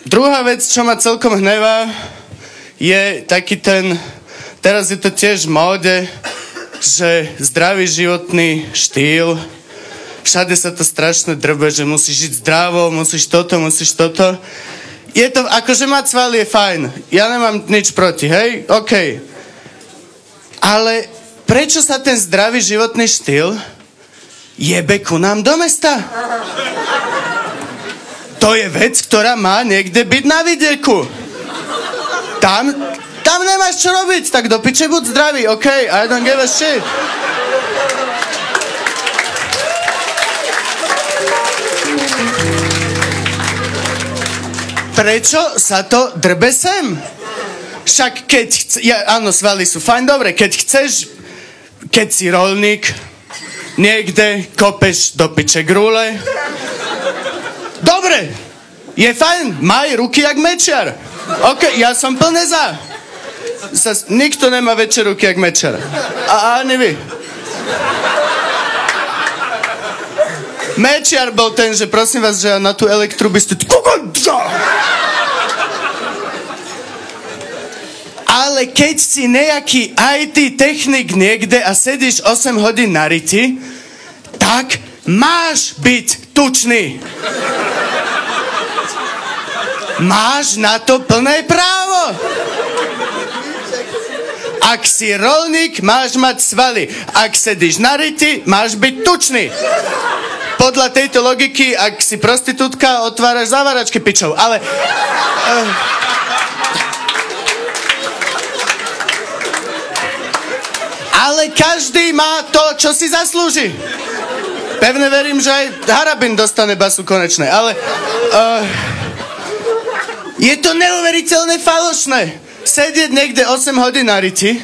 Druhá vec, čo ma celkom hnevá, je taký ten, teraz je to tiež v móde, že zdravý životný štýl, všade sa to strašne drbe, že musíš žiť zdravo, musíš toto. Je to, akože mať svaly je fajn, ja nemám nič proti, hej, okej. Ale prečo sa ten zdravý životný štýl jebe ku nám do mesta? To je vec, ktorá má niekde byť na vidieku. Tam nemáš čo robiť, tak do piče buď zdravý, okej, I don't give a shit. Prečo sa to drbe sem? Však keď áno, svaly sú fajn, dobre, keď si roľník, niekde kopeš do piče grúle, dobre, je fajn, maj ruky jak Mečiar. OK, ja som plne za. Nikto nemá väčšie ruky jak Mečiar. A ani vy. Mečiar bol ten, že prosím vás, že na tú elektru by ste... Ale keď si nejaký IT technik niekde a sedíš 8 hodín na riti, tak máš byť tučný. Máš na to plné právo. Ak si roľník, máš mať svaly. Ak sedíš na riti, máš byť tučný. Podľa tejto logiky, ak si prostitútka, otváraš záváračky pičov. Ale každý má to, čo si zaslúži. Pevne verím, že aj Harabin dostane basu konečne, ale... je to neuveriteľne falošné. Sedieť niekde 8 hodín na riti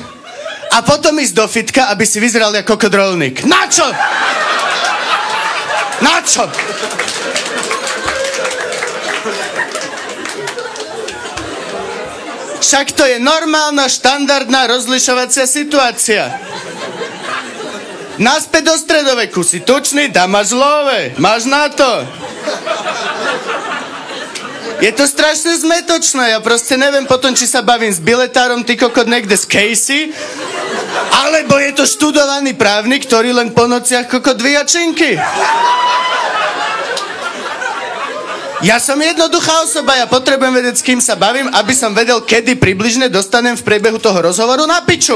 a potom ísť do fitka, aby si vyzeral ako kokodrolník. Na čo? Na čo? Však to je normálna, štandardná rozlišovacia situácia. Naspäť do stredoveku, si tučný, tam máš love, máš na to. Je to strašne zmetočné, ja proste neviem potom, či sa bavím s biletárom, ty kokot niekde z Casey, alebo je to študovaný právnik, ktorý len po nociach kokot dvíja činky. Ja som jednoduchá osoba, ja potrebujem vedieť, s kým sa bavím, aby som vedel, kedy približne dostanem v priebehu toho rozhovoru na piču.